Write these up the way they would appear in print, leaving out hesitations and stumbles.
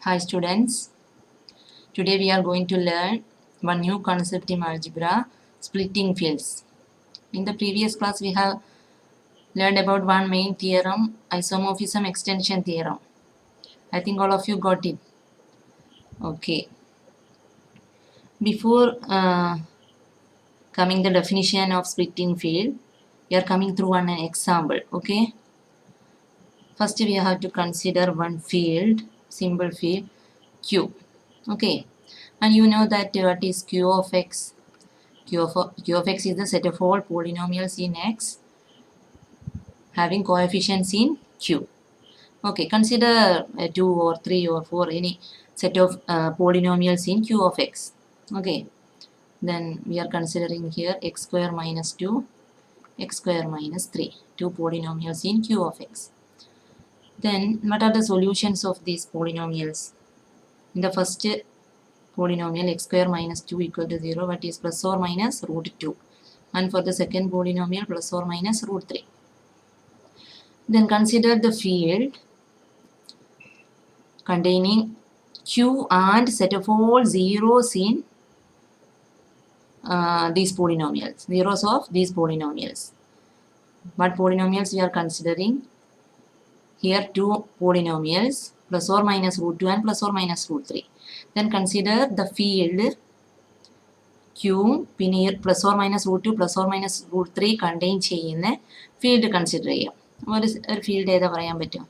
Hi students, today we are going to learn one new concept in algebra, splitting fields. In the previous class we have learned about one main theorem, isomorphism extension theorem. I think all of you got it. Okay. Before coming the definition of splitting field, we are coming through an example. Okay. First we have to consider one field, simple field Q. Okay. And you know that what is Q of x? Q of x is the set of all polynomials in x having coefficients in Q. Okay, consider 2 or 3 or 4 any set of polynomials in Q of x. Okay, then we are considering here x square minus 2, x square minus 3, two polynomials in Q of x. Then what are the solutions of these polynomials? In the first polynomial x square minus 2 equal to 0, what is plus or minus root 2, and for the second polynomial plus or minus root 3. Then consider the field containing Q and set of all zeros in these polynomials, zeros of these polynomials. What polynomials we are considering? Here two polynomials plus or minus root 2 and plus or minus root 3. Then consider the field Q plus or minus root 2 plus or minus root 3 contain ചെയ്യുന്ന field consider ചെയ്യാം. ഒരു field ഏതാ പറയാൻ പറ്റും?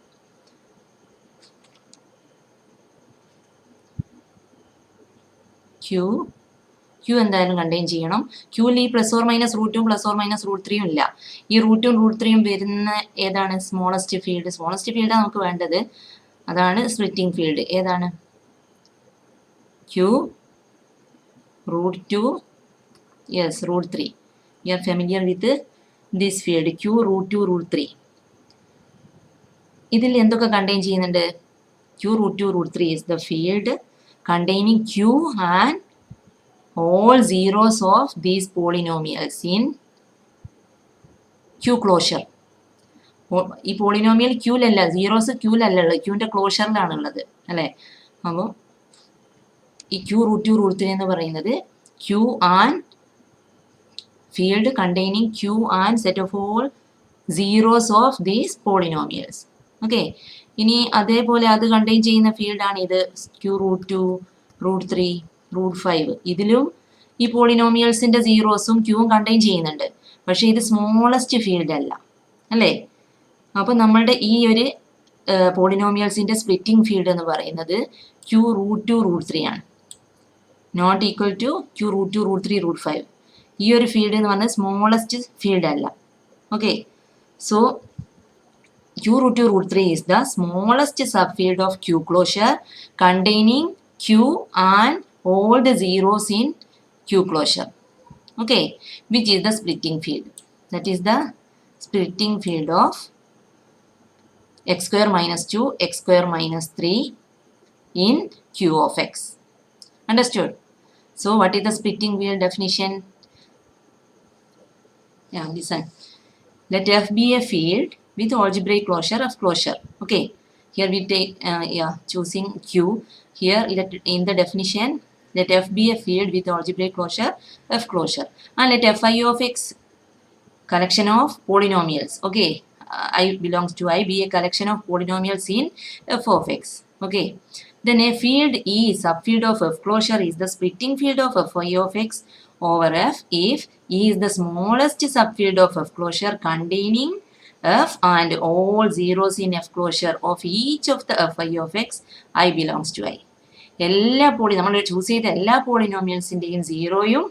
Q എന്തായാലും contain ചെയ്യണം. Qയിൽ ഈ plus or minus റൂട്ടും പ്ലസ് ഓർ മൈനസ് റൂട്ട് 3യും ഇല്ല. ഈ റൂട്ടും റൂട്ട് 3യും വരുന്ന ഏതാണ്? Smallest field. സ്മോളസ്റ്റ് ഫീൽഡാണ് നമുക്ക് വേണ്ടത്. അതാണ് സ്പ്ലിറ്റിംഗ് ഫീൽഡ്. ഏതാണ്? Q root 2, yes, root 3. You are familiar with this field Q root 2 root 3. ഇതിൽ എന്തൊക്കെ കണ്ടെയ്ൻ ചെയ്യുന്നുണ്ട്? Q root 2 root 3 is the field containing Q and all zeros of these polynomials in Q closure. ഈ polynomial ക്യൂലല്ല, zeros ക്യൂലല്ല ഉള്ളത്, ക്യൂവിൻ്റെ ക്ലോഷറിലാണുള്ളത് അല്ലേ? അപ്പോൾ ഈ Q root 2 root 3 എന്ന് പറയുന്നത് Q and field containing Q and set of all zeros of these polynomials. Okay. ഇനി അതേപോലെ അത് കണ്ടെയ്ൻ ചെയ്യുന്ന ഫീൽഡാണ് ഇത് Q root 2 root 3 root 5. ഇതിലും ഈ പോളിനോമിയൽസിൻ്റെ സീറോസും ക്യൂവും കണ്ടെയ്ൻ ചെയ്യുന്നുണ്ട്. പക്ഷേ ഇത് സ്മോളസ്റ്റ് ഫീൽഡ് അല്ല അല്ലേ? അപ്പോൾ നമ്മളുടെ ഈ ഒരു പോളിനോമിയൽസിൻ്റെ സ്പ്ലിറ്റിംഗ് ഫീൽഡ് എന്ന് പറയുന്നത് Q root 2 root 3 ആണ്. Not equal to Q root 2 root 3 root 5. ഈ ഒരു ഫീൽഡ് എന്ന് പറഞ്ഞാൽ സ്മോളസ്റ്റ് ഫീൽഡ് അല്ല. Okay, so Q root 2 root 3 is the smallest subfield of Q closure containing Q and all the zeros in Q closure. Okay, which is the splitting field. That is the splitting field of x square minus 2, x square minus 3 in Q of x. Understood? So what is the splitting field definition? Yeah, listen. Let F be a field with algebraic closure of closure. Okay, here we take choosing Q. Here in the definition, let F be a field with algebraic closure of closure, and let Fi of x collection of polynomials. Okay, I belongs to I be a collection of polynomials in f of x. Okay, then a field E subfield of f closure is the splitting field of Fi of x over f if E is the smallest subfield of f closure containing f and all zeros in f closure of each of the Fi of x I belongs to I. എല്ലാ നമ്മൾ choose ചെയ്ത എല്ലാ പോളിനോമിയൽസിൻ്റെയും സീറോയും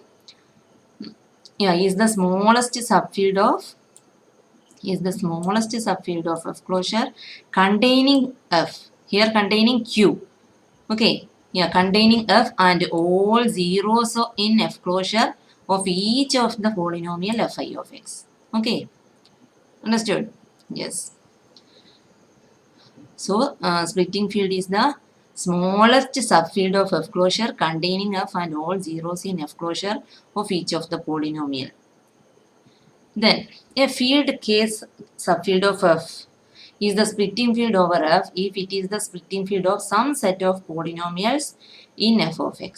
is the smallest subfield of f closure containing f. Here containing Q. Okay, containing f and all zeros in f closure of each of the polynomial Fi of x. Okay, understood? Yes. So splitting field is the smallest subfield of f closure containing f and all zeros in f closure of each of the polynomial. Then a field K subfield of f is the splitting field over f if it is the splitting field of some set of polynomials in f of x.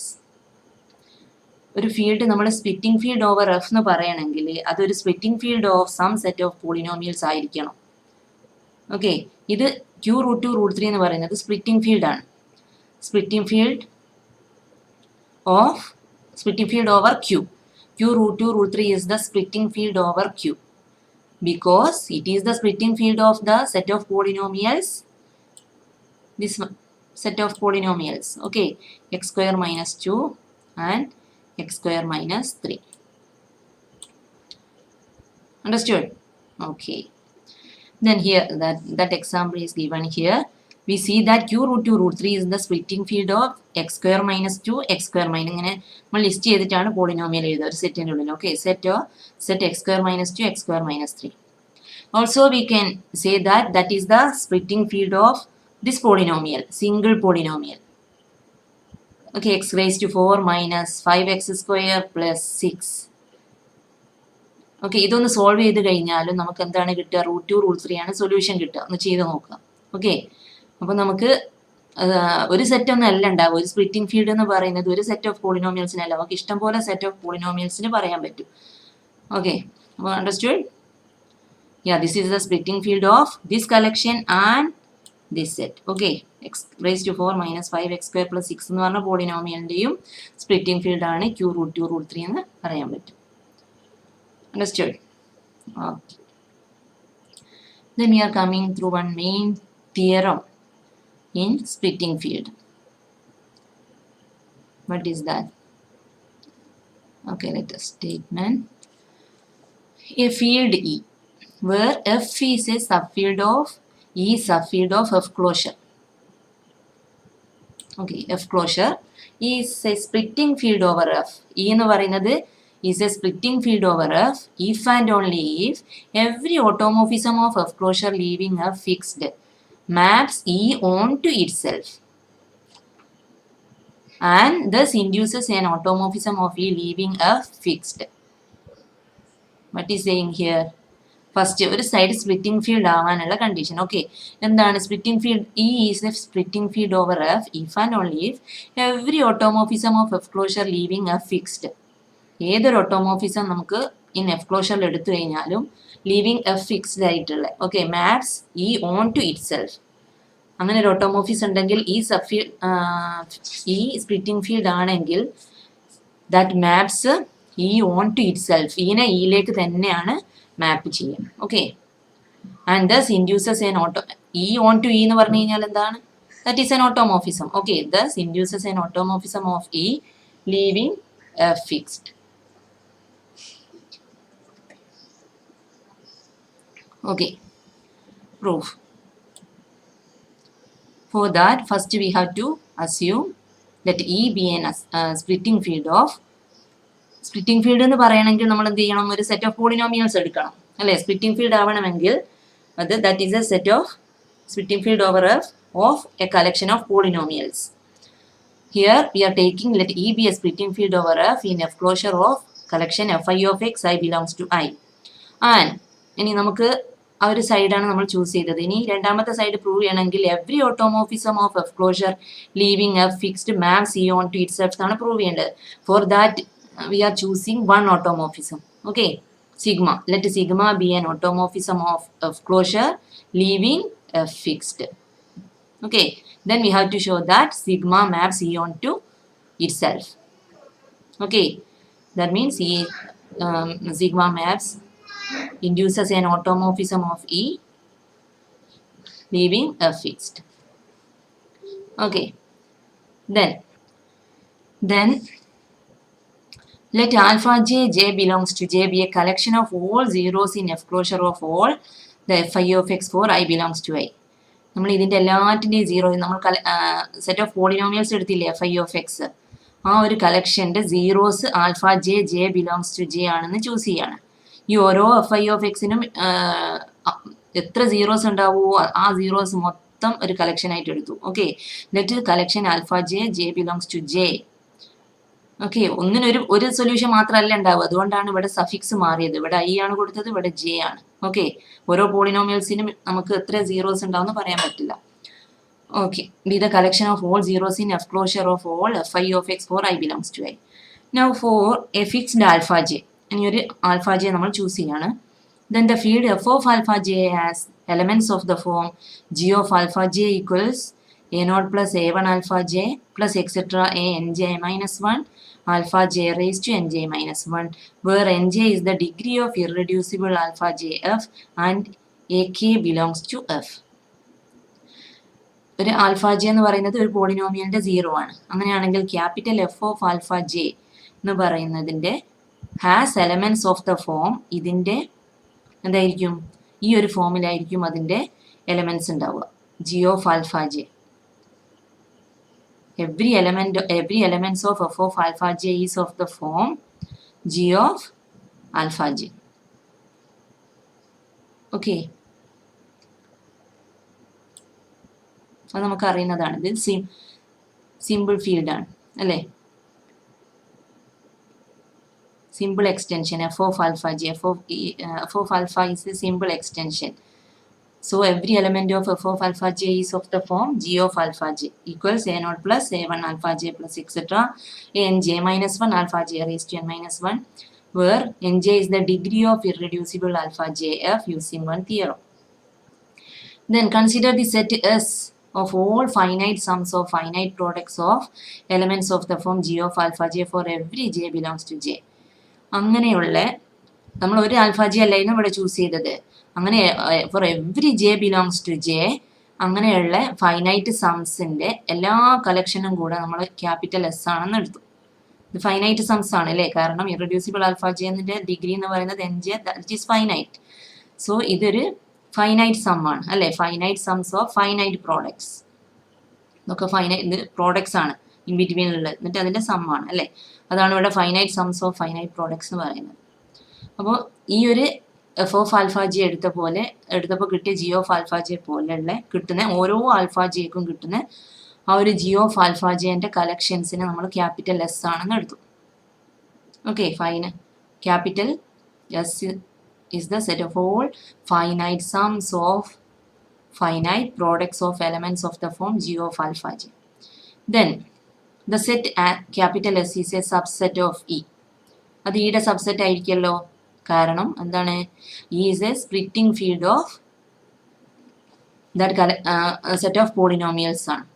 ഒരു field നമ്മൾ splitting field over F എന്ന് പറയണമെങ്കിൽ അതൊരു splitting field of some set of polynomials ആയിരിക്കണം. Okay, ഇത് Q root 2 root 3 എന്ന് പറയുന്നത് splitting field ആണ്. Splitting field over Q. Q root 2 root 3 is the splitting field over Q because it is the splitting field of the set of polynomials, this set of polynomials, okay, x square minus 2 and x square minus 3. Understood? Okay. Then here that example is given here. We see that Q root 2 root 3 is the splitting field of x square minus 2 x square minus ഇങ്ങനെ നമ്മൾ list ചെയ്തിട്ടാണ് polynomial എഴുതുക ഒരു സെറ്റിൻ്റെ ഉള്ളിൽ. Okay, set x square minus 2 x square minus 3. Also we can say that is the splitting field of this polynomial, single polynomial. Okay, x raised to 4 minus 5x square plus 6. Okay, ഇതൊന്ന് solve ചെയ്ത് കഴിഞ്ഞാലും നമുക്ക് എന്താണ് കിട്ടുക? Root 2 root 3 ആണ് solution കിട്ടുക. ഒന്ന് ചെയ്ത് നോക്കാം. ഓക്കെ, അപ്പോൾ നമുക്ക് ഒരു സെറ്റ് ഒന്നും അല്ല ഉണ്ടാവും. ഒരു സ്പ്ലിറ്റിംഗ് ഫീൽഡ് എന്ന് പറയുന്നത് ഒരു സെറ്റ് ഓഫ് പോളിനോമിയൽസിനല്ല, നമുക്ക് ഇഷ്ടം പോലെ സെറ്റ് ഓഫ് പോളിനോമിയൽസിന് പറയാൻ പറ്റും. ഓക്കെ, അപ്പോൾ understood? Yeah, this is the splitting field of this collection and this set. Okay, x raise to 4 minus 5x square plus 6 എന്ന് പറഞ്ഞ പോളിനോമിയലിൻ്റെയും സ്പ്ലിറ്റിംഗ് ഫീൽഡ് ആണ് ക്യൂ റൂട്ട് 2 റൂട്ട് 3 എന്ന് പറയാൻ പറ്റും. Understood? Okay. Then we are coming through one main theorem in splitting field. What is that? Okay, let us statement. A field E where F is a subfield of E subfield of F closure. Okay, F closure is a splitting field over F. E എന്ന് പറയുന്നത് is a splitting field over F if and only if every automorphism of F closure leaving F fixed maps E onto itself and thus induces an automorphism of E leaving F fixed. What is saying here? First, ഒരു side splitting field ആവാനുള്ള condition. Okay, എന്താണ് splitting field? E is a splitting field over F if and only if every automorphism of F closure leaving F fixed. ഏതൊരു automorphism നമുക്ക് in F ക്ലോഷറിൽ എടുത്തു കഴിഞ്ഞാലും leaving F fixed ആയിട്ടുള്ള okay maps E on to itself. അങ്ങനെ ഒരു automorphism ഉണ്ടെങ്കിൽ ഈ സ്പ്ലിറ്റിംഗ് ഫീൽഡ് ആണെങ്കിൽ that maps E on to itself, ഈനെ ഇയിലേക്ക് തന്നെയാണ് മാപ്പ് ചെയ്യുക. Okay, and thus induces an E on to E എന്ന് പറഞ്ഞു കഴിഞ്ഞാൽ എന്താണ്? That is an automorphism. Okay, thus induces an automorphism of E leaving F fixed. Okay, proof. For that, first we have to assume that E be an splitting field of splitting field എന്ന് പറയണമെങ്കിൽ നമ്മൾ എന്ത് ചെയ്യണം? ഒരു set of polynomials എടുക്കണം അല്ലേ? Splitting field ആവണമെങ്കിൽ അത് that is A set of splitting field over F of a collection of polynomials. Here we are taking let E be a splitting field over F in F closure of collection Fi of x I belongs to I. And ഇനി നമുക്ക് ആ ഒരു സൈഡാണ് നമ്മൾ choose ചെയ്തത്. ഇനി രണ്ടാമത്തെ side prove ചെയ്യണമെങ്കിൽ every automorphism of F closure leaving F fixed maps E on to itself ആണ് പ്രൂവ് ചെയ്യേണ്ടത്. For that we are choosing one automorphism. Okay, sigma. Let sigma be an automorphism of F closure leaving F fixed. Okay, then we have to show that sigma maps E onto itself. Okay, that means sigma maps induces an automorphism of E leaving F fixed. Okay, then let alpha j belongs to j be a collection of all zeros in F closure of all the Fi of x for I belongs to I. നമ്മൾ ഇതിൻ്റെ എല്ലാറ്റിൻ്റെയും zero നമ്മൾ set of polynomials എടുത്തില്ലേ Fi of x, ആ ഒരു കളക്ഷൻ്റെ zeros alpha J belongs to J ആണെന്ന് choose ചെയ്യാണ്. ഈ ഓരോ Fi of xനും എത്ര സീറോസ് ഉണ്ടാവുമോ ആ സീറോസ് മൊത്തം ഒരു കളക്ഷൻ ആയിട്ട് എടുത്തു. Okay, let collection alpha J belongs to J okay, ഒരു സൊല്യൂഷൻ മാത്രമല്ല ഉണ്ടാവുക, അതുകൊണ്ടാണ് ഇവിടെ സഫിക്സ് മാറിയത്. ഇവിടെ ഐ ആണ് കൊടുത്തത്, ഇവിടെ ജെ ആണ്. ഓക്കെ, ഓരോ പോളിനോമിയൽസിനും നമുക്ക് എത്ര സീറോസ് ഉണ്ടാവുമെന്ന് പറയാൻ പറ്റില്ല. Okay, be the collection of all zeros in F closure of all F I of X for I belongs to I. Now for a fixed alpha J, ഇനി ഒരു ആൽഫ ജെ നമ്മൾ choose ചെയ്യാണ്. Then the field f of alpha j has elements of the form g of alpha j equals a naught plus a1 alpha j plus etc. a nj minus 1 alpha j raised to nj minus 1, where nj is the degree of irreducible alpha jf and ak belongs to f. ഒരു alpha J എന്ന് പറയുന്നത് ഒരു പോളിനോമിയലിന്റെ zero ആണ്. അങ്ങനെയാണെങ്കിൽ capital F of alpha J എന്ന് പറയുന്നതിന്റെ has elements of the form, ഇതിന്റെ എന്തായിരിക്കും, ഈ ഒരു ഫോമിലായിരിക്കും അതിന്റെ എലമെന്റ്സ് ഉണ്ടാവുക. G of alpha J, every elements of f of alpha j is of the form g of alpha j. Okay, അത് നമുക്ക് അറിയുന്നതാണ്. ഇത് സിമ്പിൾ ഫീൽഡ് ആണ് അല്ലേ, simple extension f of alpha j, f of alpha is a simple extension. So every element of f of alpha j is of the form g of alpha j equals a naught plus a1 alpha j plus etc. a n j minus 1 alpha j raised to n minus 1, where nj is the degree of irreducible alpha jf using one theorem. Then consider the set S of all finite sums of finite products of elements of the form g of alpha j for every j belongs to j. അങ്ങനെയുള്ള, നമ്മൾ ഒരു alpha J അല്ലായിരുന്നു ഇവിടെ choose ചെയ്തത്. അങ്ങനെ for every J belongs to J, അങ്ങനെയുള്ള finite സംസിന്റെ എല്ലാ കളക്ഷനും കൂടെ നമ്മൾ ക്യാപിറ്റൽ എസ് ആണെന്ന് എടുത്തു. ഇത് ഫൈനൈറ്റ് സംസ് ആണ് അല്ലേ, കാരണം ഇറഡ്യൂസിബിൾ ആൽഫ ജെ എന്നിന്റെ ഡിഗ്രി എന്ന് പറയുന്നത് N J, that is finite. So ഇതൊരു ഫൈനൈറ്റ് സം ആണ് അല്ലേ, ഫൈനൈറ്റ് സംസ് ഓഫ് ഫൈനൈറ്റ് പ്രോഡക്ട്സ്. ഇതൊക്കെ ഫൈനൈറ്റ് പ്രോഡക്ട്സ് ആണ് ഇൻ ബിറ്റ്വീൻ ഉള്ളത്, എന്നിട്ട് അതിന്റെ സം ആണ് അല്ലേ. അതാണ് ഇവിടെ ഫൈനൈറ്റ് സംസ് ഓഫ് ഫൈനൈറ്റ് പ്രോഡക്ട്സ് എന്ന് പറയുന്നത്. അപ്പോൾ ഈ ഒരു എഫ് ഓഫ് ആൽഫ ജി എടുത്തപ്പോൾ കിട്ടിയ ജി ഓഫ് ആൽഫ ജെ പോലെയുള്ള കിട്ടുന്ന ഓരോ ആൽഫ ജിക്കും കിട്ടുന്ന ആ ഒരു ജി ഓഫ് ആൽഫ ജെന്റെ കളക്ഷൻസിനെ നമ്മൾ ക്യാപിറ്റൽ എസ് ആണെന്ന് എടുത്തു. Okay, capital S is the set of all finite sums of finite products of elements of the form g of alpha j. Then the set capital S is a subset of E. അത് ഇയുടെ subset ആയിരിക്കുമല്ലോ, കാരണം എന്താണ്, E is a splitting field of that set of polynomials ആണ്.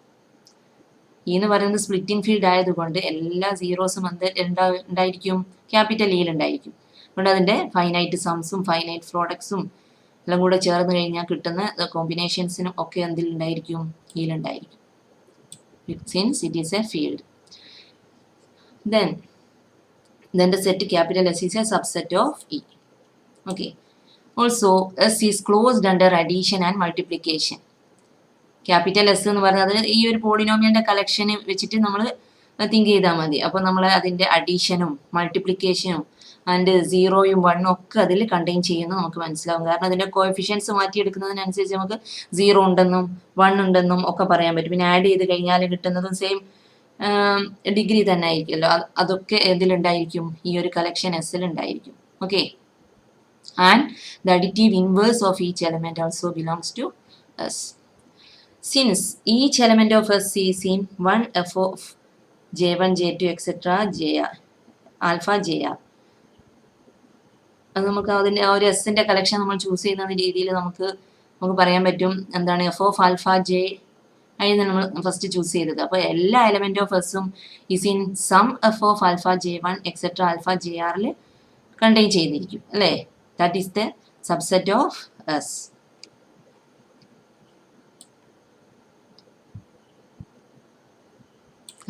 E എന്ന് പറയുന്നത് splitting field ആയതുകൊണ്ട് എല്ലാ സീറോസും ഉണ്ടായിരിക്കും, ക്യാപിറ്റൽ ഇയിൽ ഉണ്ടായിരിക്കും. അതുകൊണ്ട് അതിൻ്റെ ഫൈനൈറ്റ് സംസും ഫൈനൈറ്റ് പ്രോഡക്ട്സും എല്ലാം കൂടെ ചേർന്ന് കഴിഞ്ഞാൽ കിട്ടുന്ന കോമ്പിനേഷൻസിനും ഒക്കെ എന്തിലുണ്ടായിരിക്കും, ഇയിലുണ്ടായിരിക്കും, since it is a field. Then the set capital S is a subset of E. Okay. Also, S is closed under addition and multiplication. Capital S എന്ന് പറയുന്നത് ഈ ഒരു പോളിനോമിയലിന്റെ കളക്ഷൻ വെച്ചിട്ട് നമ്മൾ തിങ്ക് ചെയ്താൽ മതി. അപ്പോൾ നമ്മൾ അതിൻ്റെ അഡീഷനും മൾട്ടിപ്ലിക്കേഷനും ആൻഡ് സീറോയും വണ്ണും ഒക്കെ അതിൽ കണ്ടെയ്ൻ ചെയ്യുന്നു നമുക്ക് മനസ്സിലാവും. കാരണം അതിൻ്റെ കോഎഫിഷ്യൻസ് മാറ്റിയെടുക്കുന്നതിനനുസരിച്ച് നമുക്ക് സീറോ ഉണ്ടെന്നും വൺ ഉണ്ടെന്നും ഒക്കെ പറയാൻ പറ്റും. പിന്നെ ആഡ് ചെയ്ത് കഴിഞ്ഞാൽ കിട്ടുന്നതും സെയിം ഡിഗ്രി തന്നെ ആയിരിക്കുമല്ലോ. അതൊക്കെ ഇതിലുണ്ടായിരിക്കും, ഈ ഒരു കളക്ഷൻ എസ്സിൽ ഉണ്ടായിരിക്കും. Okay, and the additive inverse of each element also belongs to S. Since each element of S is in one f of j1, j2, etc. jr, alpha jr, അത് നമുക്ക് അതിൻ്റെ ആ ഒരു എസിൻ്റെ കളക്ഷൻ നമ്മൾ ചൂസ് ചെയ്യുന്ന രീതിയിൽ നമുക്ക് പറയാൻ പറ്റും എന്താണ്, എഫ് ഓഫ് ആൽഫ ജെ ആയിരുന്നു നമ്മൾ ഫസ്റ്റ് ചൂസ് ചെയ്തത്. അപ്പോൾ എല്ലാ എലമെന്റ് ഓഫ് എസും is in some F of alpha j1 et cetera alpha jrൽ കണ്ടെയ്ൻ ചെയ്തിരിക്കും അല്ലേ. That is the subset of S.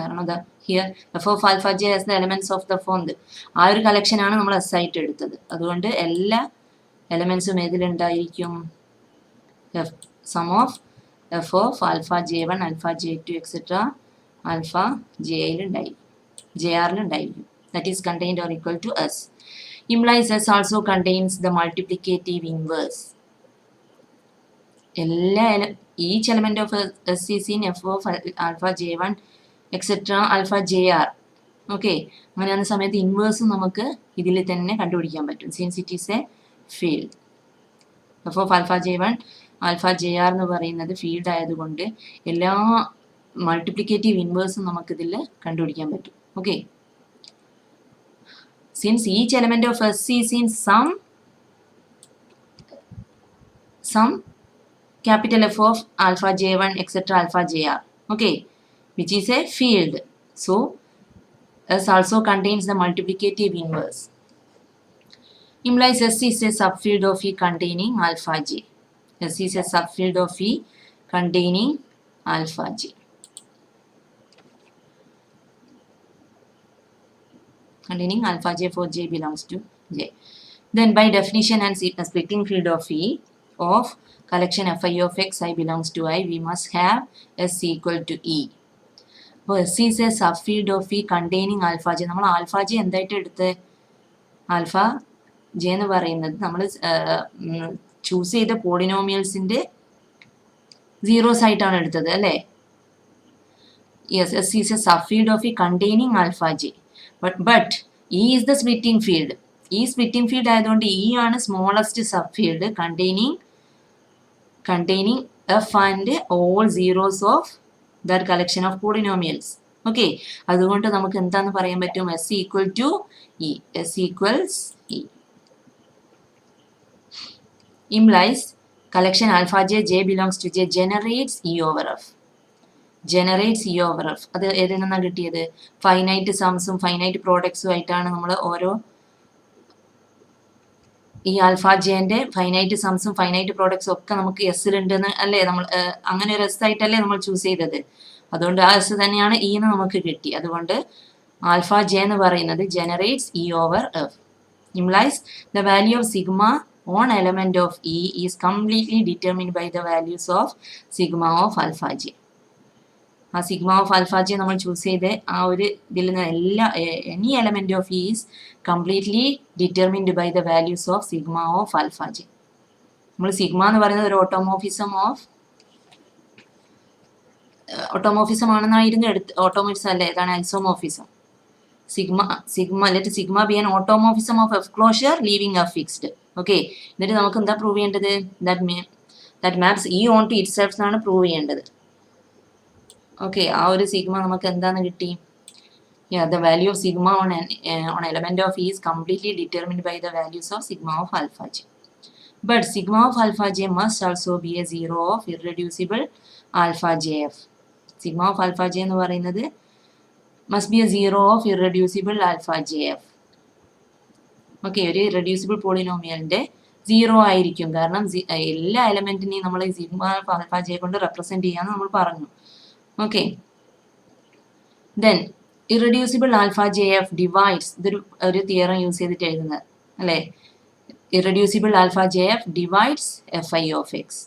കാരണം അതാ here F of alpha J as the elements of the form, ആ ഒരു കളക്ഷനാണ് നമ്മൾ എസ് ആയിട്ട് എടുത്തത്. അതുകൊണ്ട് എല്ലാ എലമെന്റ്സും ഏതിലുണ്ടായിരിക്കും, some of F of alpha j1 alpha j2 et cetera alpha jയിലുണ്ടായിരിക്കും, jrലുണ്ടായിരിക്കും. That is contained or equal to S. Implies S also contains the multiplicative inverse. Each element of S is in F of alpha j1 etc. alpha jr okay, അങ്ങനെയാകുന്ന സമയത്ത് ഇൻവേഴ്സും നമുക്ക് ഇതിൽ തന്നെ കണ്ടുപിടിക്കാൻ പറ്റും, since it is a field. അപ്പോൾ alpha J one alpha J R എന്ന് പറയുന്നത് ഫീൽഡ് ആയതുകൊണ്ട് എല്ലാ മൾട്ടിപ്ലിക്കേറ്റീവ് ഇൻവേഴ്സും നമുക്കിതിൽ കണ്ടുപിടിക്കാൻ പറ്റും. Okay, since each element of S is in some capital F of alpha j1 etc alpha jr, okay, which is a field, so S also contains the multiplicative inverse, implies S is a subfield of E containing alpha j. S is a subfield of E containing alpha j, containing alpha j for j belongs to j. Then by definition and splitting field of E of collection fi of x I belongs to I, we must have S equal to E. അപ്പോൾ S is a subfield of E containing alpha j. നമ്മൾ alpha J എന്തായിട്ട് എടുത്ത്, alpha J എന്ന് പറയുന്നത് നമ്മൾ choose ചെയ്ത പോളിനോമിയൽസിൻ്റെ zeros ആയിട്ടാണ് എടുത്തത് അല്ലേ. Yes, S is a subfield of E containing alpha j. But E is the splitting field. ഈ സ്പ്ലിറ്റിംഗ് ഫീൽഡ് ആയതുകൊണ്ട് E ആണ് smallest sub field containing f and all zeros of that collection of polynomials. Okay, അതുകൊണ്ട് നമുക്ക് എന്താന്ന് പറയാൻ പറ്റും, S equal to E. S equals E implies collection alpha j, j belongs to j generates E over f. generates E over f. അത് ഏതിൽ നിന്നാണ് കിട്ടിയത്, finite സംസും finite പ്രോഡക്ട്സും ആയിട്ടാണ് നമ്മൾ ഓരോ ഈ ആൽഫ ജെന്റെ ഫൈനൈറ്റ് സംസും ഫൈനൈറ്റ് പ്രോഡക്ട്സും ഒക്കെ നമുക്ക് എസ്സിലുണ്ടെന്ന് അല്ലേ, നമ്മൾ അങ്ങനെ ഒരു എസ് ആയിട്ടല്ലേ നമ്മൾ ചൂസ് ചെയ്തത്. അതുകൊണ്ട് ആ എസ് തന്നെയാണ് E എന്ന് നമുക്ക് കിട്ടി. അതുകൊണ്ട് ആൽഫ ജെ എന്ന് പറയുന്നത് generates E over F. Implies the value of sigma on element of E is completely determined by the values of sigma of alpha J. ആ സിഗ്മ ഓഫ് ആൽഫ ജെ നമ്മൾ choose ചെയ്ത് ആ ഒരു ഇതിൽ നിന്ന് any element of E is completely determined by the values of sigma of alpha J. നമ്മൾ sigma എന്ന് പറയുന്നത് ഒരു ഓട്ടോമോഫിസം ആണെന്നായിരുന്നു ഓട്ടോമോഫിസം അല്ലേ, ഏതാണ് isomorphism. Let sigma be an automorphism of F closure leaving F fixed. Okay, എന്നിട്ട് നമുക്ക് എന്താ പ്രൂവ് ചെയ്യേണ്ടത്, that maps E on to itself എന്നാണ് പ്രൂവ് ചെയ്യേണ്ടത്. ഓക്കെ, ആ ഒരു സിഗ്മ നമുക്ക് എന്താന്ന് കിട്ടി, the value of sigma on element of E is completely determined by the values of sigma of alpha j. But sigma of alpha j must also be a zero of irreducible alpha jf. Sigma of alpha j എന്ന് പറയുന്നത് must be a zero of irreducible alpha jf. Okay, ഒരു irreducible പോളിനോമിയലിന്റെ zero ആയിരിക്കും, കാരണം എല്ലാ എലമെന്റിനെയും നമ്മൾ sigma of alpha J കൊണ്ട് റെപ്രസെന്റ് ചെയ്യാന്ന് നമ്മൾ പറഞ്ഞു. Okay, then irreducible alpha J F divides, ഇതൊരു തിയറം യൂസ് ചെയ്തിട്ട് എഴുതുന്നത് അല്ലേ, irreducible alpha J F divides F I of X.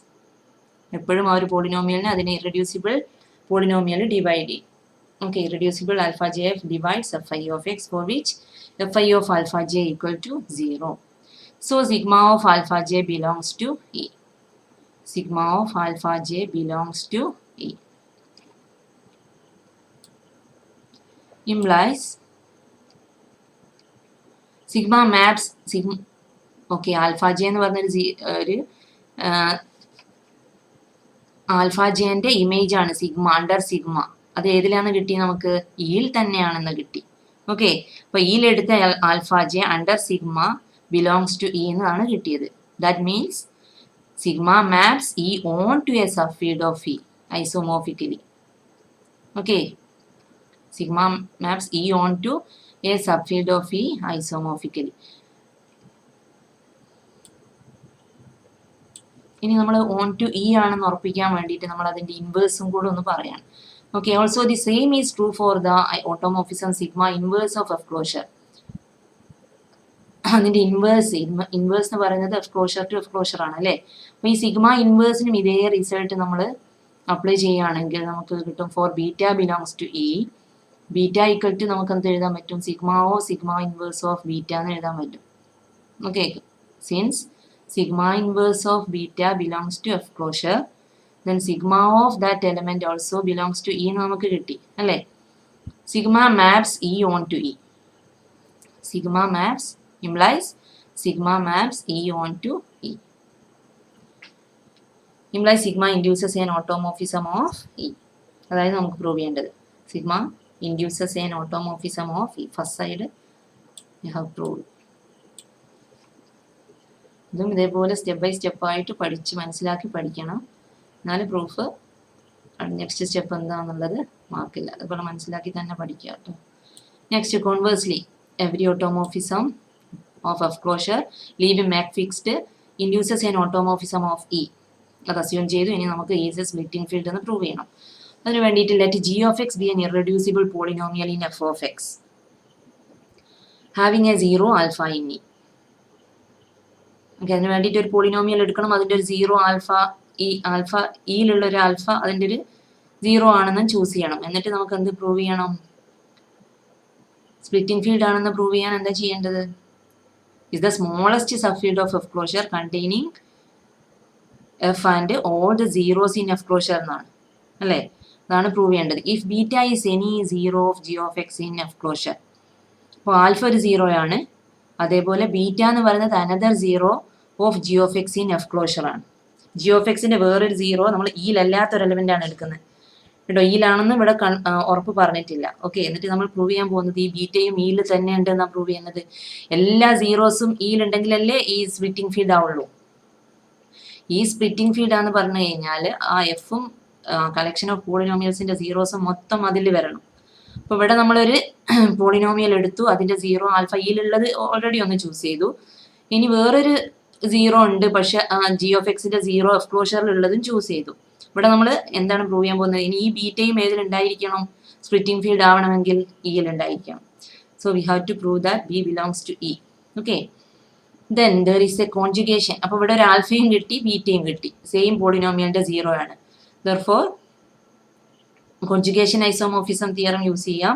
എപ്പോഴും ആ ഒരു പോളിനോമിയലിനെ അതിനെ ഇറെഡ്യൂസിബിൾ പോളിനോമിയൽ ഡിവൈഡ് ചെയ്യും. Okay, irreducible alpha J F divides F I of X for which F I of alpha J equal to 0. So sigma of alpha J belongs to E. Sigma of alpha J belongs to E implies sigma maps sigma. Okay, alpha J എന്ന് പറഞ്ഞൊരു alpha ജെന്റെ image ആണ് sigma under sigma. അത് ഏതിലാന്ന് കിട്ടി, നമുക്ക് ഇയിൽ തന്നെയാണെന്ന് കിട്ടി. ഓക്കെ, അപ്പൊ ഇയിലെടുത്ത alpha J under sigma belongs to E എന്നാണ് കിട്ടിയത്. That means sigma maps E on to a subfield of E isomorphically. Okay, sigma maps E onto a subfield of E isomorphically. ഇനി നമ്മൾ ഓൺ ടു E ആണെന്ന് ഉറപ്പിക്കാൻ വേണ്ടിയിട്ട് നമ്മൾ അതിന്റെ ഇൻവേഴ്സും കൂടെ ഒന്ന് പറയാം. Okay, also the same is true for the automorphism sigma inverse of F closure. അതിന്റെ ഇൻവേഴ്സ് എന്ന് പറയുന്നത് F closure to F closure ആണ് അല്ലേ. അപ്പൊ ഈ സിഗ്മ ഇൻവേഴ്സിനും ഇതേ റിസൾട്ട് നമ്മൾ അപ്ലൈ ചെയ്യുകയാണെങ്കിൽ നമുക്ക് കിട്ടും for beta belongs to E. Beta equal to നമുക്ക് എന്ത് എഴുതാൻ പറ്റും, സിഗ്മ ഇൻവേഴ്സ് ഓഫ് ബീറ്റ എന്ന് എഴുതാൻ പറ്റും. Okay, since sigma inverse of beta belongs to F closure, then sigma of that element also belongs to E എന്ന് നമുക്ക് കിട്ടി അല്ലേ. sigma maps E onto E. Sigma maps implies sigma maps E onto E. Implies sigma induces an automorphism of E. അതായത് നമുക്ക് prove ചെയ്യേണ്ടത് sigma induces an automorphism of E. First side you have proved. ഇതും ഇതേപോലെ step by സ്റ്റെപ്പായിട്ട് പഠിച്ച് മനസ്സിലാക്കി പഠിക്കണം. എന്നാലും പ്രൂഫ് നെക്സ്റ്റ് സ്റ്റെപ്പ് എന്താണെന്നുള്ളത് മാർക്കില്ല. അതുപോലെ മനസ്സിലാക്കി തന്നെ പഠിക്കുക കേട്ടോ. Next conversely every automorphism of F closure leave Mac fixed induces an automorphism of E. അത് അസ്യൂം ചെയ്തു. ഇനി നമുക്ക് ഈസ് എ സ്പ്ലിറ്റിംഗ് ഫീൽഡ് എന്ന് പ്രൂവ് ചെയ്യണം. അതിന് വേണ്ടിയിട്ട് let G of X B N irreducible polynomial in F of X having A zero alpha in E. Okay, അതിന് വേണ്ടിയിട്ട് ഒരു പോളിനോമിയൽ എടുക്കണം. അതിൻ്റെ ഒരു സീറോ ആൽഫ ഇയിലുള്ള ഒരു ആൽഫ അതിൻ്റെ ഒരു സീറോ ആണെന്ന് ചൂസ് ചെയ്യണം. എന്നിട്ട് നമുക്ക് എന്ത് പ്രൂവ് ചെയ്യണം? സ്പ്ലിറ്റിംഗ് ഫീൽഡ് ആണെന്ന് പ്രൂവ് ചെയ്യാൻ എന്താ ചെയ്യേണ്ടത്? Is the smallest sub field of F closure containing F and all the zeros in F closure എന്നാണ് അല്ലേ? അതാണ് പ്രൂവ് ചെയ്യേണ്ടത്. If beta is any zero of G of X in F closure. അപ്പോൾ alpha ഒരു zero ആണ്. അതേപോലെ beta എന്ന് പറയുന്നത് another zero of G of X in F closure ആണ്. ജി ഓഫ് എക്സിന്റെ വേറൊരു സീറോ നമ്മൾ ഇയിലല്ലാത്തൊരു എലമെന്റ് ആണ് എടുക്കുന്നത് കേട്ടോ. ഇയിലാണെന്ന് ഇവിടെ ഉറപ്പ് പറഞ്ഞിട്ടില്ല. ഓക്കെ, എന്നിട്ട് നമ്മൾ പ്രൂവ് ചെയ്യാൻ പോകുന്നത് ഈ ബീറ്റയും ഇയിൽ തന്നെ ഉണ്ട് എന്നാണ് പ്രൂവ് ചെയ്യുന്നത്. എല്ലാ സീറോസും ഇയിലുണ്ടെങ്കിലല്ലേ ഈ സ്പ്ലിറ്റിംഗ് ഫീൽഡ് ആവുള്ളൂ. ഈ സ്പ്ലിറ്റിംഗ് ഫീൽഡ് ആണെന്ന് പറഞ്ഞു കഴിഞ്ഞാൽ ആ എഫും കളക്ഷൻ ഓഫ് പോളിനോമിയൽസിന്റെ സീറോസും മൊത്തം അതിൽ വരണം. അപ്പോൾ ഇവിടെ നമ്മളൊരു പോളിനോമിയൽ എടുത്തു, അതിന്റെ സീറോ ആൽഫ ഇയിലുള്ളത് ഓൾറെഡി ഒന്ന് ചൂസ് ചെയ്തു. ഇനി വേറൊരു സീറോ ഉണ്ട്, പക്ഷെ ജി ഓഫ് എക്സിന്റെ സീറോ എഫ് ക്ലോഷറിലുള്ളതും ചൂസ് ചെയ്തു. ഇവിടെ നമ്മൾ എന്താണ് പ്രൂവ് ചെയ്യാൻ പോകുന്നത്? ഇനി ഈ ബീറ്റയും ഏതിലുണ്ടായിരിക്കണം? സ്പ്ലിറ്റിംഗ് ഫീൽഡ് ആവണമെങ്കിൽ ഇയിൽ ഉണ്ടായിരിക്കണം. So we have to prove that B belongs to E. Okay, then there is a conjugation. അപ്പോൾ ഇവിടെ ഒരു ആൽഫയും കിട്ടി ബീറ്റയും കിട്ടി, സെയിം പോളിനോമിയലിന്റെ സീറോ ആണ്. Therefore, conjugation isomorphism theorem use ചെയ്യാം.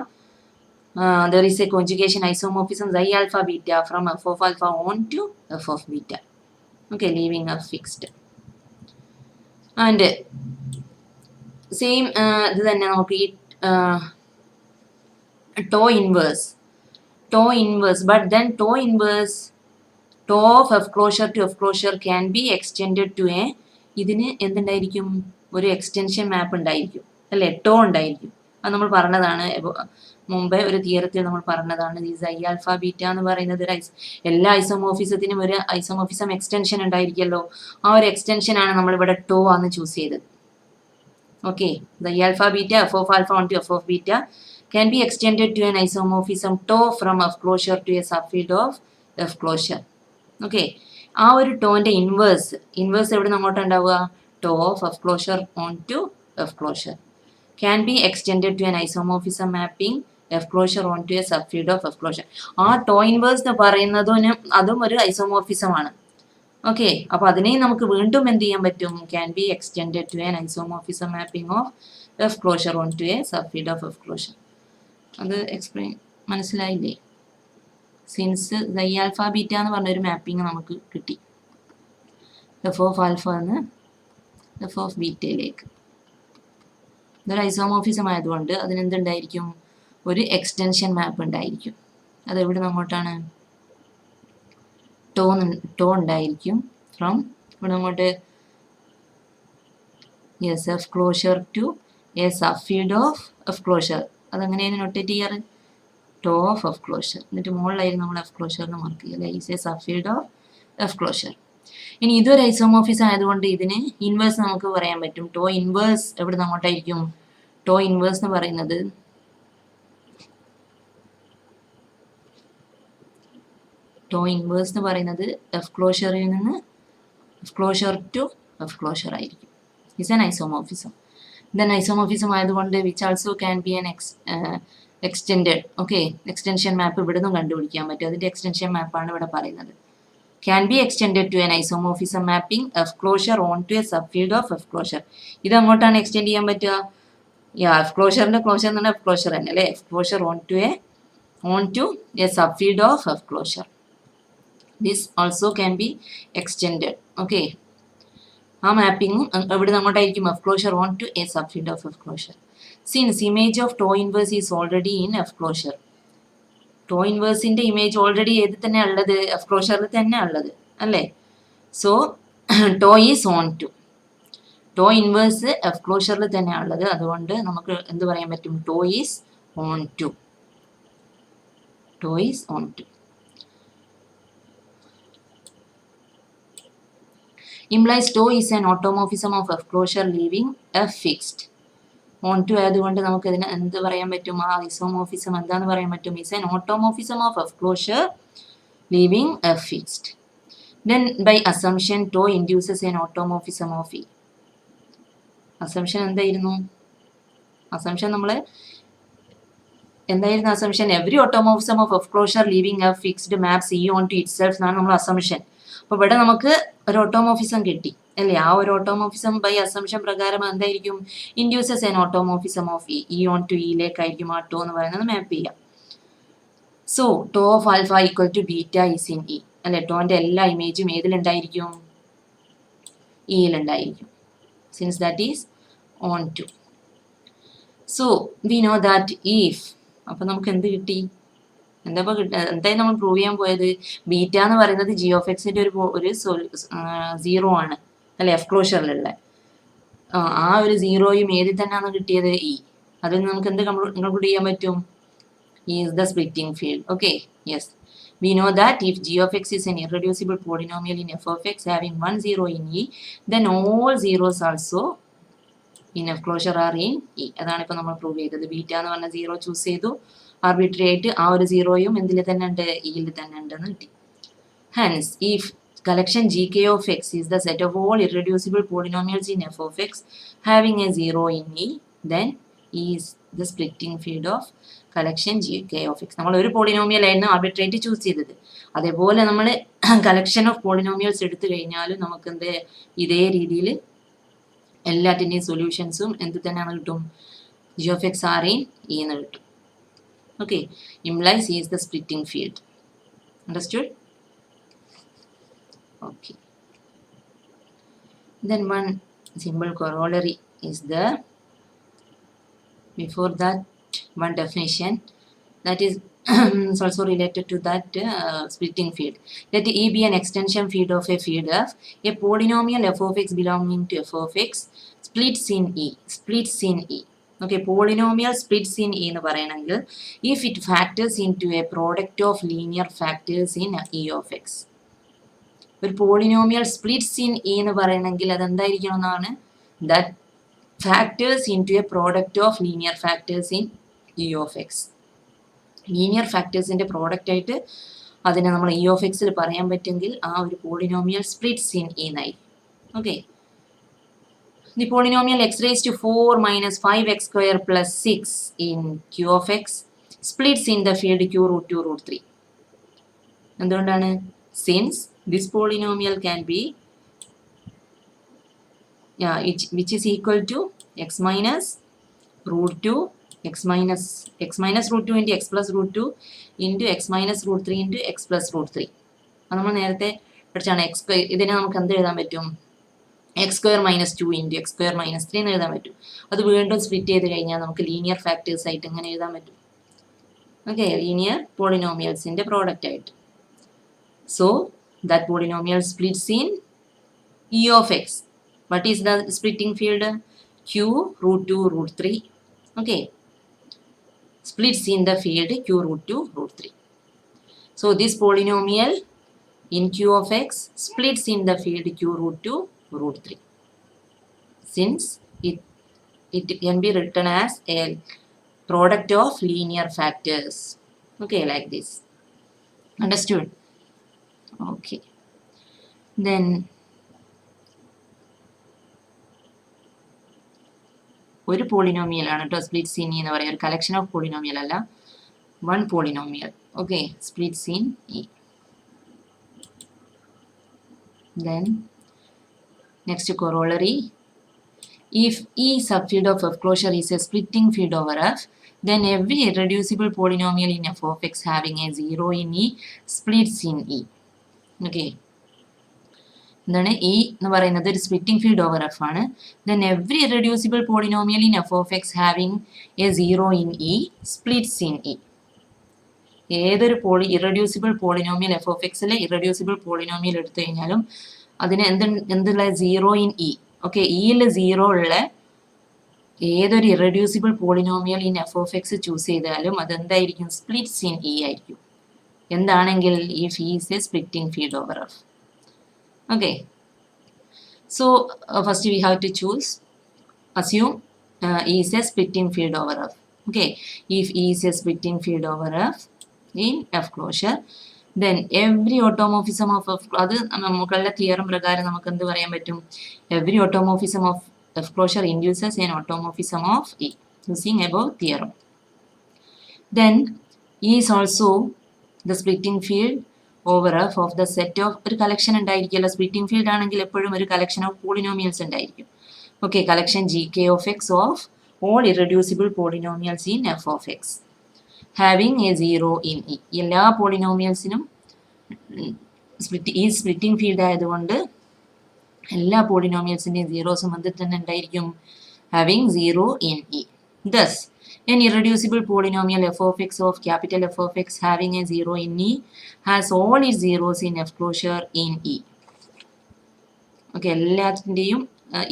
There is a conjugation isomorphism xi alpha beta from f of alpha on to f of beta. Okay, leaving f fixed. And same ഇത് തന്നെ നമുക്ക് ഈ tau inverse, but then tau of f closure to f closure can be extended to a, ഇതിന് എന്തുണ്ടായിരിക്കും? ഒരു extension മാപ്പ് ഉണ്ടായിരിക്കും അല്ലേ? To ഉണ്ടായിരിക്കും. അത് നമ്മൾ പറഞ്ഞതാണ് മുമ്പേ ഒരു തിയറത്തിൽ നമ്മൾ പറഞ്ഞതാണ്. ഈ സൈ ആൽഫ ബീറ്റ എന്ന് പറയുന്നത് എല്ലാ ഐസോമോർഫിസത്തിനും ഒരു ഐസോമോർഫിസം എക്സ്റ്റൻഷൻ ഉണ്ടായിരിക്കുമല്ലോ. ആ ഒരു എക്സ്റ്റൻഷൻ ആണ് നമ്മൾ ഇവിടെ ടോ ആണ് ചൂസ് ചെയ്തത്. Okay, psi alpha beta F of alpha on to F of beta can be extended to an isomorphism tau from f closure to a subfield of f closure. Okay, ആ ഒരു ടോന്റെ inverse എവിടെ നിന്ന് അങ്ങോട്ട് ഉണ്ടാവുക? Tau of f closure onto f closure can be extended to an isomorphism mapping f closure onto a subfield of f closure. ആ tau inverse എന്ന് പറയുന്നതും അതും ഒരു ഐസോമോർഫിസം ആണ്. ഓക്കെ, അപ്പോൾ അതിനെയും നമുക്ക് വീണ്ടും എന്ത് ചെയ്യാൻ പറ്റും? can be extended to an isomorphism mapping of f closure onto a subfield of f closure. അത് എക്സ്പ്ലെയിൻ മനസ്സിലായില്ലേ? സിൻസ് xi ആൽഫ ബീറ്റ എന്ന് പറഞ്ഞൊരു മാപ്പിംഗ് നമുക്ക് കിട്ടി എഫ് ഓഫ് ആൽഫ എന്ന് എഫ് ഓഫ് ബീറ്റയിലേക്ക്. ഇതൊരു ഐസോമോർഫിസം ആയതുകൊണ്ട് അതിനെന്തുണ്ടായിരിക്കും? ഒരു എക്സ്റ്റൻഷൻ മാപ്പ് ഉണ്ടായിരിക്കും. അത് എവിടെ നിന്ന് അങ്ങോട്ടാണ്? ടോ ഉണ്ടായിരിക്കും ഫ്രം ഇവിടെ അങ്ങോട്ട് yes F closure to a subfield of F closure. അതെങ്ങനെയാണ് നൊട്ടേറ്റ് ചെയ്യാറ്? ടോ ഓഫ് എഫ് ക്ലോഷർ, എന്നിട്ട് മുകളിലായിരുന്നു നമ്മൾ എഫ് ക്ലോഷറിന് മാർക്ക് ചെയ്യുക. Is a subfield of F closure. ഇനി ഇതൊരു ഐസോമോർഫിസം ആയതുകൊണ്ട് ഇതിന് ഇൻവേഴ്സ് നമുക്ക് പറയാൻ പറ്റും. ടോ ഇൻവേഴ്സ് എവിടെ നിന്ന് അങ്ങോട്ടായിരിക്കും? ടോ ഇൻവേഴ്സ് എന്ന് പറയുന്നത് എഫ് ക്ലോഷറിൽ നിന്ന് F closure to F closure ആയിരിക്കും. Is an isomorphism. Then isomorphism ആയതുകൊണ്ട് which also can be an extended. Okay, extension map ഇവിടെ നിന്നും കണ്ടുപിടിക്കാൻ പറ്റും. അതിന്റെ എക്സ്റ്റൻഷൻ മാപ്പാണ് ഇവിടെ പറയുന്നത്. Can be extended to an isomorphism mapping f closure onto a subfield of f closure. ഇത് അങ്ങോട്ടാണ് എക്സ്റ്റെൻഡ് ചെയ്യാൻ പറ്റുക? എഫ് ക്ലോഷറിന്റെ ക്ലോഷർ എന്ന് പറഞ്ഞാൽ എഫ് ക്ലോഷർ തന്നെ അല്ലേ? F closure onto a subfield of f closure. This also can be extended. Okay, ആ മാപ്പിംഗും എവിടെ നിന്ന് അങ്ങോട്ടായിരിക്കും? F closure onto a subfield of f closure. Since image of tau inverse is already in F closure. Tau inverse in the image already ഏത് തന്നെ ഉള്ളത് F closure തന്നെ ഉള്ളത് അല്ലേ? So tau is on to. Tau inverse F closure തന്നെ ഉള്ളത്. അതുകൊണ്ട് നമുക്ക് എന്ത് പറയാൻ പറ്റും? Tau is on to. Tau is on to. Implies tau is an automorphism of F closure leaving F fixed. On to ആയതുകൊണ്ട് നമുക്ക് ഇതിന് എന്ത് പറയാൻ പറ്റും? ആ isomorphism എന്താന്ന് പറയാൻ പറ്റും? Is an automorphism of F closure leaving F fixed. Then by assumption tau induces an automorphism of E. Assumption എന്തായിരുന്നു? Assumption നമ്മൾ എന്തായിരുന്നു assumption? Every automorphism of F closure leaving F fixed maps E onto itself എന്നാണ് നമ്മൾ assumption. അപ്പോൾ ഇവിടെ നമുക്ക് ഒരു automorphism കിട്ടി അല്ലേ? ആ ഒരു ഓട്ടോമോർഫിസം ബൈ അസംഷൻ പ്രകാരം എന്തായിരിക്കും? Induces an automorphism of E on to ഇയിലേക്കായിരിക്കും ആ ടോ എന്ന് പറയുന്നത് മാപ്പ് ചെയ്യാം. So tau of alpha equal to beta is in E അല്ലെ? ടോന്റെ എല്ലാ ഇമേജും ഏതിലുണ്ടായിരിക്കും? ഇയിലുണ്ടായിരിക്കും. Since that is onto. So we know that if, അപ്പൊ നമുക്ക് എന്ത് കിട്ടി? എന്തായാലും നമ്മൾ പ്രൂവ് ചെയ്യാൻ പോയത് ബീറ്റ എന്ന് പറയുന്നത് ജി ഓഫ് എക്സിന്റെ ഒരു സീറോ ആണ് അല്ലെ? എഫ് ക്ലോഷറിലുള്ള ആ ഒരു സീറോയും ഏതിൽ തന്നെയാണ് കിട്ടിയത്? ഇ. അതിൽ നമുക്ക് എന്ത് കൺക്ലൂഡ് ചെയ്യാൻ പറ്റും? Is the splitting field. Okay, yes. We know that if g of x is an irreducible polynomial in f of x having one zero in E, then all zeros also in F closure are in E. അതാണ് ഇപ്പൊ നമ്മൾ prove ചെയ്തത്. Beta എന്ന് പറഞ്ഞ zero choose ചെയ്തു, arbitrary ആയിട്ട് ആ ഒരു സീറോയും എന്തിൽ തന്നെ ഉണ്ട്? ഇയിൽ തന്നെ ഉണ്ടെന്ന് കിട്ടി. Hence, if collection gk of x is the set of all irreducible polynomials in f of x having a zero in E, then E is the splitting field of collection gk of x. നമ്മൾ ഒരു polynomial ആയിരുന്നു arbitrate choose ചെയ്തത്. അതേപോലെ നമ്മൾ collection of polynomials എടുത്തു കഴിഞ്ഞാലും നമുക്ക് എന്ത് ഇതേ രീതിയിൽ എല്ലാത്തിൻ്റെയും സൊല്യൂഷൻസും എന്ത് തന്നെയാണ് കിട്ടും? G of X are in E എന്ന് കിട്ടും. Okay, implies E is the splitting field. Understood? Okay. Then one simple corollary is there. Before that, one definition that is also related to that splitting field. Let E be an extension field of a field F. A polynomial f of x belonging to f of x splits in E. Splits in E. Okay, polynomial splits in E എന്ന് പറയണമെങ്കിൽ if it factors into a product of linear factors in E of x. ഒരു polynomial splits in E എന്ന് പറയണമെങ്കിൽ അതെന്തായിരിക്കണം എന്നാണ്? that factors into a product of linear factors in E of x. Linear ഫാക്ടേഴ്സിന്റെ product ആയിട്ട് അതിനെ നമ്മൾ E of x ൽ പറയാൻ പറ്റുമെങ്കിൽ ആ ഒരു പോളിനോമിയൽ സ്പ്ലിറ്റ്സ് ഇൻ E എന്നായി. Okay, the polynomial x raised to 4 minus 5x square plus 6 in Q of x splits in the field Q root 2 root 3. എന്തുകൊണ്ടാണ്? Since this polynomial can be which is equal to x minus root 2 x minus root 2 into x plus root 2 into x minus root 3 into x plus root 3. അത് നമ്മൾ നേരത്തെ പഠിച്ചാണ്. x square ഇതിനെ നമുക്ക് എന്ത് എഴുതാൻ പറ്റും? X square minus 2 into X square minus 3 എന്ന് എഴുതാൻ പറ്റും. അത് വീണ്ടും സ്പ്ലിറ്റ് ചെയ്ത് കഴിഞ്ഞാൽ നമുക്ക് ലീനിയർ ഫാക്ടേഴ്സ് ആയിട്ട് എങ്ങനെ എഴുതാൻ പറ്റും? ഓക്കെ, ലീനിയർ പോളിനോമിയൽസിൻ്റെ പ്രോഡക്റ്റ് ആയിട്ട്. So that polynomial splits in E of X. What is the splitting field? Q root 2 root 3. Okay, splits in the field Q root 2 root 3. So this polynomial in Q of x splits in the field Q root 2 root 3. Since it can be written as a product of linear factors. Okay, like this. Understood? Okay. Then ഒരു polynomial ആണ് കേട്ടോ splits in എന്ന് പറയുക. ഒരു collection of polynomial അല്ല, one polynomial. Okay, splits in E. Then next corollary, if E subfield of F closure is a splitting field over F, then every irreducible polynomial in f of x having a zero in E splits in E. Okay, എന്താണ് E എന്ന് പറയുന്നത് ഒരു splitting field over F ആണ്. Then every irreducible polynomial in F of X having a zero in E splits in E. ഏതൊരു irreducible polynomial F of എക്സിലെ irreducible polynomial എടുത്തു കഴിഞ്ഞാലും അതിന് എന്തുള്ള സീറോ ഇൻ ഇ. ഓക്കെ, ഇയിൽ സീറോ ഉള്ള ഏതൊരു irreducible polynomial in F of X choose ചെയ്താലും അതെന്തായിരിക്കും? സ്പ്ലിറ്റ്സ് ഇൻ ഇ ആയിരിക്കും. എന്താണെങ്കിൽ if E is a splitting field over F. Okay, so first we have to assume E is a splitting field over F. Okay, if E is a splitting field over F in F closure, then every automorphism of F, അത് നമുക്കുള്ള theorem പ്രകാരം നമുക്ക് എന്ത് പറയാൻ പറ്റും? Every automorphism of F closure induces an automorphism of E using above theorem. Then E is also the splitting field over F of the set of, ഒരു collection ഉണ്ടായിരിക്കുമല്ലോ splitting field ആണെങ്കിൽ എപ്പോഴും ഒരു കളക്ഷൻ ഓഫ് പോളിനോമിയൽസ് ഉണ്ടായിരിക്കും. Okay, collection G K of X of all irreducible polynomials in F of X having A zero in E. എല്ലാ പോളിനോമിയൽസിനും ഈ splitting field ആയതുകൊണ്ട് എല്ലാ പോളിനോമിയൽസിൻ്റെയും സീറോസും എന്തിൽ തന്നെ ഉണ്ടായിരിക്കും? Having zero in E. Thus an irreducible polynomial f of x of capital F of x having a zero in E has all its zeros in F closure in E. Okay, എല്ലാത്തിൻ്റെയും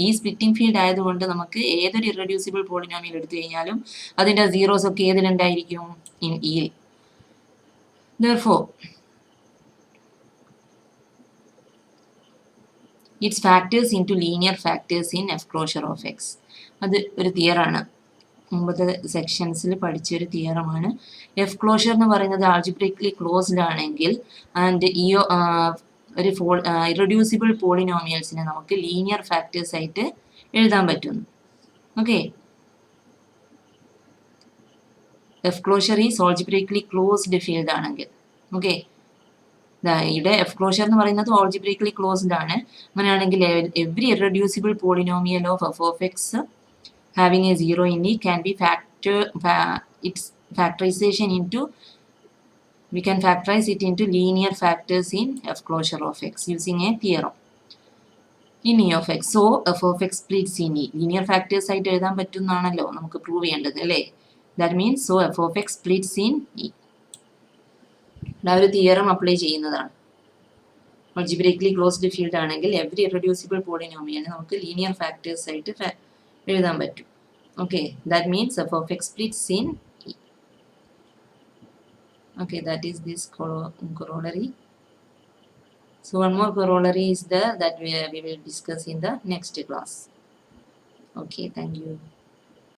ഈ splitting field ആയതുകൊണ്ട് നമുക്ക് ഏതൊരു irreducible polynomial എടുത്തു കഴിഞ്ഞാലും അതിൻ്റെ zeros ഒക്കെ ഏതിലുണ്ടായിരിക്കും? In ഇയിൽ. Therefore its factors into linear factors in F closure of x. അത് ഒരു തിയറാണ്, മുമ്പത്തെ സെക്ഷൻസിൽ പഠിച്ചൊരു തിയറമാണ്. എഫ് ക്ലോഷർ എന്ന് പറയുന്നത് ആൾജിബ്രിക്കലി ക്ലോസ്ഡ് ആണെങ്കിൽ ആൻഡ് ഈ ഒരു ഇറഡ്യൂസിബിൾ പോളിനോമിയൽസിനെ നമുക്ക് ലീനിയർ ഫാക്ടേഴ്സ് ആയിട്ട് എഴുതാൻ പറ്റുന്നു. Okay, F closure is algebraically closed field ആണെങ്കിൽ. ഓക്കെ, ഇവിടെ എഫ് ക്ലോഷർ എന്ന് പറയുന്നത് ആൾജിബ്രിക്കലി ക്ലോസ്ഡ് ആണ്. അങ്ങനെയാണെങ്കിൽ every irreducible polynomial of F of X having a zero in E can be its factorization into, we can factorize it into linear factors in F closure of x using a theorem in E of x. So F of x splits in E. Linear factors ആയിട്ട് എഴുതാൻ പറ്റുന്നതാണല്ലോ നമുക്ക് prove ചെയ്യേണ്ടത് അല്ലേ? That means so F of x splits in E. ഒരു theorem apply ചെയ്യുന്നതാണ്. algebraically closed field ആണെങ്കിൽ every irreducible polynomial നമുക്ക് linear factors ആയിട്ട് എഴുതാൻ പറ്റും. Okay, that means f of x splits in E. Okay, that is this corollary. So one more corollary is that we will discuss in the next class. Okay, thank you.